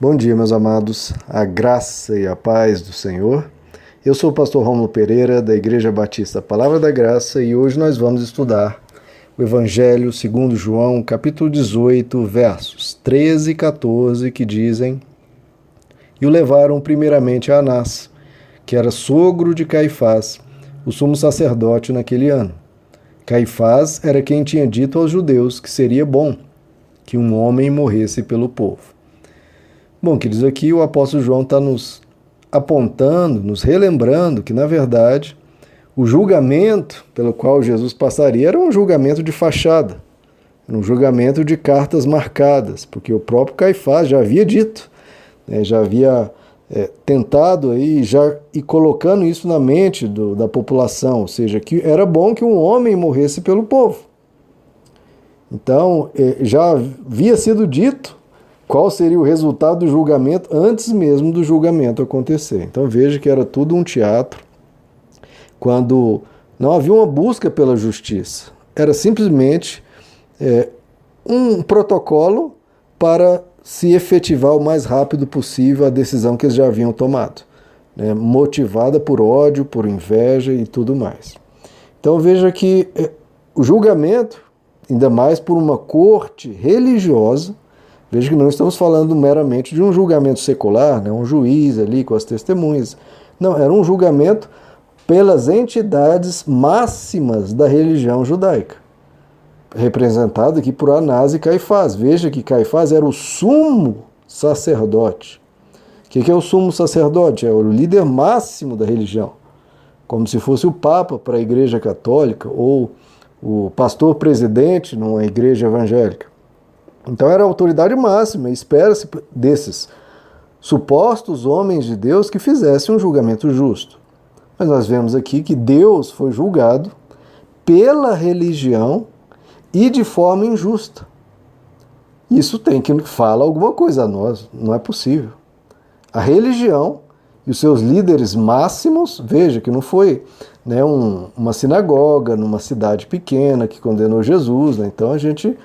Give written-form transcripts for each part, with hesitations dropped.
Bom dia, meus amados, a graça e a paz do Senhor. Eu sou o pastor Rômulo Pereira, da Igreja Batista Palavra da Graça, e hoje nós vamos estudar o Evangelho segundo João, capítulo 18, versos 13 e 14, que dizem: E o levaram primeiramente a Anás, que era sogro de Caifás, o sumo sacerdote naquele ano. Caifás era quem tinha dito aos judeus que seria bom que um homem morresse pelo povo. Bom, queridos, aqui o apóstolo João está nos apontando, nos relembrando que, na verdade, o julgamento pelo qual Jesus passaria era um julgamento de fachada, era um julgamento de cartas marcadas, porque o próprio Caifás já havia dito, já havia tentado aí, já e colocando isso na mente da população, ou seja, que era bom que um homem morresse pelo povo. Então, já havia sido dito qual seria o resultado do julgamento antes mesmo do julgamento acontecer. Então veja que era tudo um teatro, quando não havia uma busca pela justiça. Era simplesmente um protocolo para se efetivar o mais rápido possível a decisão que eles já haviam tomado, motivada por ódio, por inveja e tudo mais. Então veja que o julgamento, ainda mais por uma corte religiosa, veja que não estamos falando meramente de um julgamento secular, um juiz ali com as testemunhas. Não, era um julgamento pelas entidades máximas da religião judaica, representado aqui por Anás e Caifás. Veja que Caifás era o sumo sacerdote. O que é o sumo sacerdote? É o líder máximo da religião, como se fosse o Papa para a Igreja Católica ou o pastor presidente numa igreja evangélica. Então era a autoridade máxima, e espera-se desses supostos homens de Deus que fizessem um julgamento justo. Mas nós vemos aqui que Deus foi julgado pela religião e de forma injusta. Isso tem que falar alguma coisa a nós, não é possível. A religião e os seus líderes máximos, veja que não foi uma sinagoga numa cidade pequena que condenou Jesus, então a gente...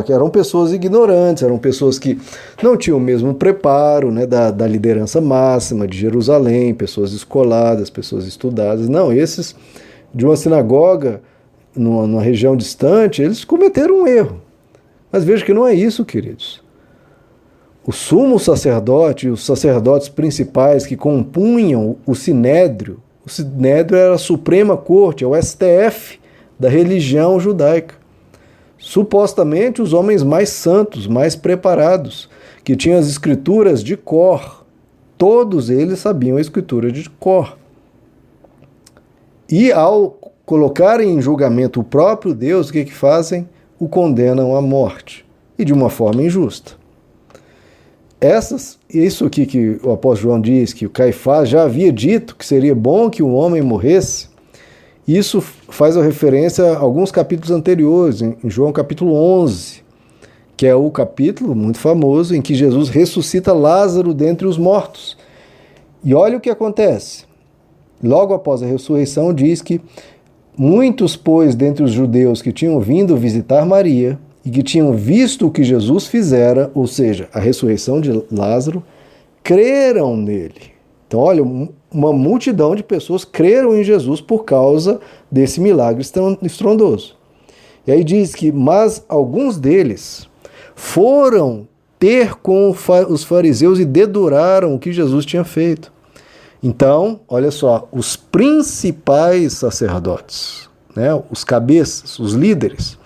eram pessoas ignorantes, eram pessoas que não tinham o mesmo preparo da liderança máxima de Jerusalém, pessoas escoladas, pessoas estudadas. Não, esses de uma sinagoga, numa região distante, eles cometeram um erro. Mas veja que não é isso, queridos. O sumo sacerdote e os sacerdotes principais que compunham o Sinédrio era a Suprema Corte, é o STF da religião judaica. Supostamente os homens mais santos, mais preparados, que tinham as escrituras de cor. Todos eles sabiam a escritura de cor. E ao colocarem em julgamento o próprio Deus, o que fazem? O condenam à morte, e de uma forma injusta. Isso aqui que o apóstolo João diz, que o Caifás já havia dito que seria bom que um homem morresse, isso faz a referência a alguns capítulos anteriores, em João capítulo 11, que é o capítulo muito famoso em que Jesus ressuscita Lázaro dentre os mortos. E olha o que acontece. Logo após a ressurreição diz que muitos, pois, dentre os judeus que tinham vindo visitar Maria e que tinham visto o que Jesus fizera, ou seja, a ressurreição de Lázaro, creram nele. Então, olha, uma multidão de pessoas creram em Jesus por causa desse milagre estrondoso. E aí diz que, mas alguns deles foram ter com os fariseus e deduraram o que Jesus tinha feito. Então, olha só, os principais sacerdotes, os cabeças, os líderes,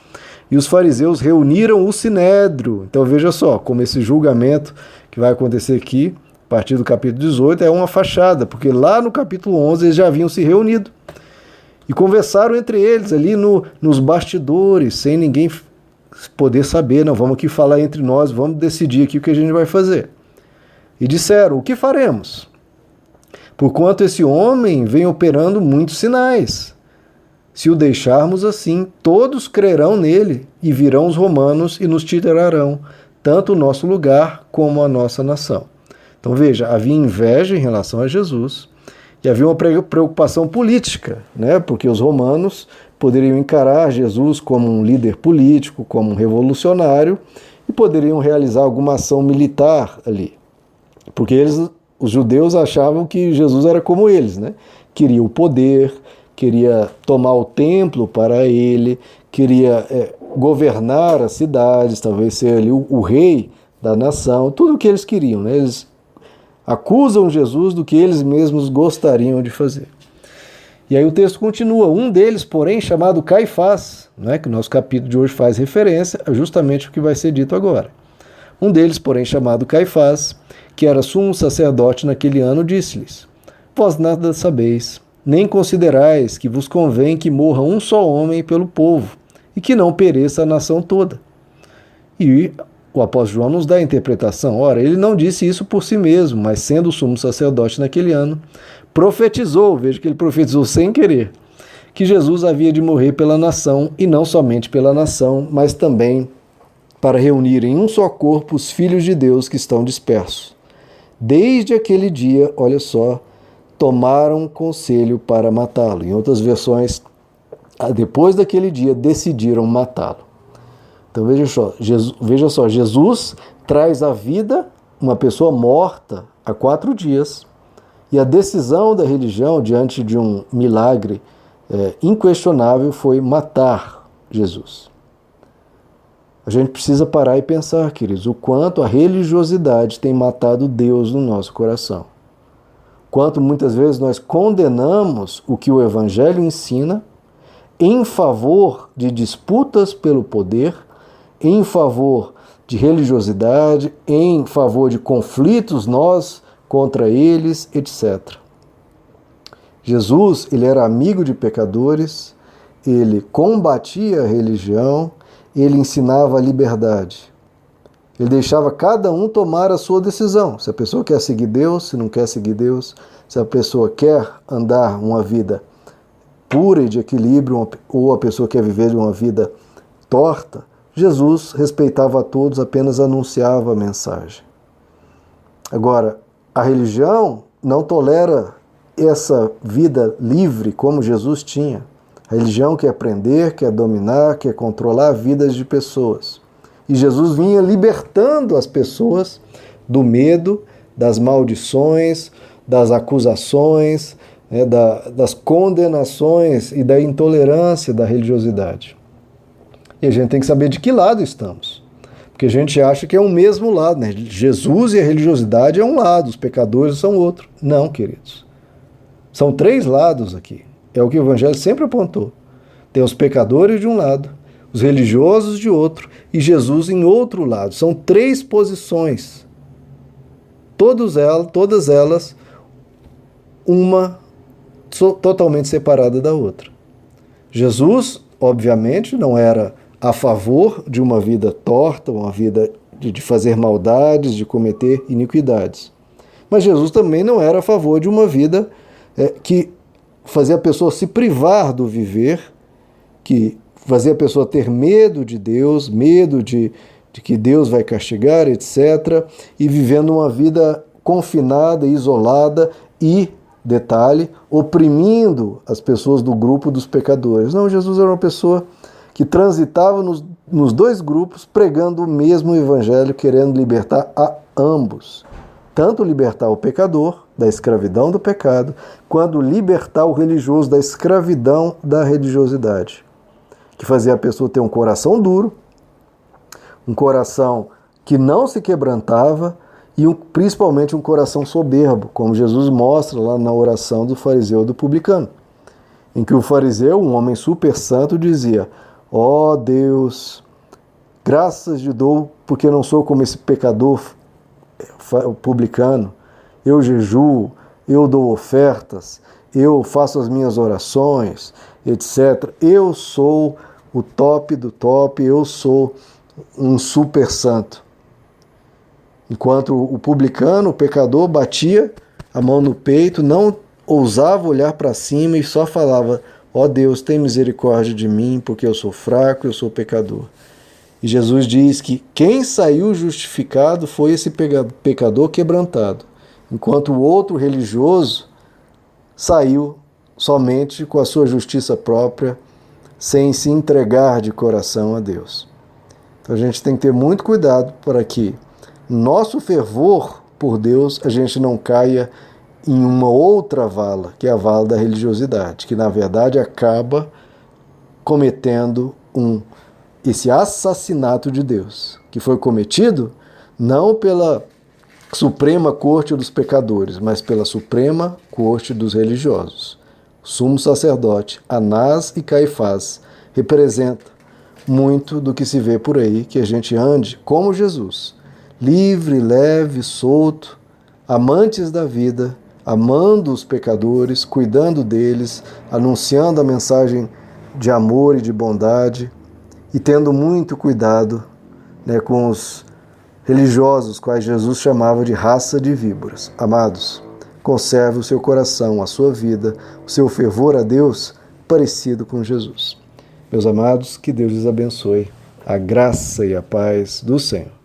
e os fariseus reuniram o Sinédrio. Então veja só, como esse julgamento que vai acontecer aqui, a partir do capítulo 18, é uma fachada, porque lá no capítulo 11 eles já haviam se reunido e conversaram entre eles ali nos bastidores, sem ninguém poder saber. Não, vamos aqui falar entre nós, vamos decidir aqui o que a gente vai fazer. E disseram: o que faremos? Porquanto esse homem vem operando muitos sinais. Se o deixarmos assim, todos crerão nele, e virão os romanos e nos tirarão tanto o nosso lugar como a nossa nação. Então veja, havia inveja em relação a Jesus e havia uma preocupação política, porque os romanos poderiam encarar Jesus como um líder político, como um revolucionário, e poderiam realizar alguma ação militar ali. Porque os judeus achavam que Jesus era como eles, né? Queria o poder, queria tomar o templo para ele, queria governar as cidades, talvez ser ali o rei da nação, tudo o que eles queriam, né? Eles acusam Jesus do que eles mesmos gostariam de fazer. E aí o texto continua, um deles, porém, chamado Caifás, né, que o nosso capítulo de hoje faz referência a justamente o que vai ser dito agora. Um deles, porém, chamado Caifás, que era sumo sacerdote naquele ano, disse-lhes: vós nada sabeis, nem considerais que vos convém que morra um só homem pelo povo, e que não pereça a nação toda. E o apóstolo João nos dá a interpretação. Ora, ele não disse isso por si mesmo, mas sendo sumo sacerdote naquele ano, profetizou, veja que ele profetizou sem querer, que Jesus havia de morrer pela nação, e não somente pela nação, mas também para reunir em um só corpo os filhos de Deus que estão dispersos. Desde aquele dia, olha só, tomaram conselho para matá-lo. Em outras versões, depois daquele dia, decidiram matá-lo. Então veja só, Jesus traz à vida uma pessoa morta há 4 dias, e a decisão da religião diante de um milagre inquestionável foi matar Jesus. A gente precisa parar e pensar, queridos, o quanto a religiosidade tem matado Deus no nosso coração. Quanto muitas vezes nós condenamos o que o Evangelho ensina em favor de disputas pelo poder, em favor de religiosidade, em favor de conflitos nós contra eles, etc. Jesus, ele era amigo de pecadores, ele combatia a religião, ele ensinava a liberdade. Ele deixava cada um tomar a sua decisão. Se a pessoa quer seguir Deus, se não quer seguir Deus, se a pessoa quer andar uma vida pura e de equilíbrio, ou a pessoa quer viver uma vida torta, Jesus respeitava a todos, apenas anunciava a mensagem. Agora, a religião não tolera essa vida livre como Jesus tinha. A religião quer prender, quer dominar, quer controlar vidas de pessoas. E Jesus vinha libertando as pessoas do medo, das maldições, das acusações, das condenações e da intolerância da religiosidade. E a gente tem que saber de que lado estamos. Porque a gente acha que é o mesmo lado, né? Jesus e a religiosidade é um lado, os pecadores são outro. Não, queridos. São 3 lados aqui. É o que o Evangelho sempre apontou. Tem os pecadores de um lado, os religiosos de outro e Jesus em outro lado. São 3 posições. Todas elas, uma totalmente separada da outra. Jesus, obviamente, não era a favor de uma vida torta, uma vida de fazer maldades, de cometer iniquidades. Mas Jesus também não era a favor de uma vida que fazia a pessoa se privar do viver, que fazia a pessoa ter medo de Deus, medo de que Deus vai castigar, etc., e vivendo uma vida confinada, isolada e, detalhe, oprimindo as pessoas do grupo dos pecadores. Não, Jesus era uma pessoa que transitava nos 2 grupos, pregando o mesmo evangelho, querendo libertar a ambos. Tanto libertar o pecador da escravidão do pecado, quanto libertar o religioso da escravidão da religiosidade, que fazia a pessoa ter um coração duro, um coração que não se quebrantava e principalmente um coração soberbo, como Jesus mostra lá na oração do fariseu e do publicano, em que o fariseu, um homem super santo, dizia: ó Deus, graças te dou porque não sou como esse pecador publicano. Eu jejuo, eu dou ofertas, eu faço as minhas orações, etc. Eu sou o top do top, eu sou um super santo. Enquanto o publicano, o pecador, batia a mão no peito, não ousava olhar para cima e só falava: ó Deus, tem misericórdia de mim, porque eu sou fraco, eu sou pecador. E Jesus diz que quem saiu justificado foi esse pecador quebrantado, enquanto o outro religioso saiu somente com a sua justiça própria, sem se entregar de coração a Deus. Então a gente tem que ter muito cuidado para que nosso fervor por Deus a gente não caia em uma outra vala, que é a vala da religiosidade, que na verdade acaba cometendo esse assassinato de Deus, que foi cometido não pela Suprema Corte dos Pecadores, mas pela Suprema Corte dos Religiosos. O sumo sacerdote, Anás e Caifás, representa muito do que se vê por aí, que a gente ande como Jesus, livre, leve, solto, amantes da vida, amando os pecadores, cuidando deles, anunciando a mensagem de amor e de bondade e tendo muito cuidado, né, com os religiosos, quais Jesus chamava de raça de víboras. Amados, conserve o seu coração, a sua vida, o seu fervor a Deus parecido com Jesus. Meus amados, que Deus lhes abençoe. A graça e a paz do Senhor.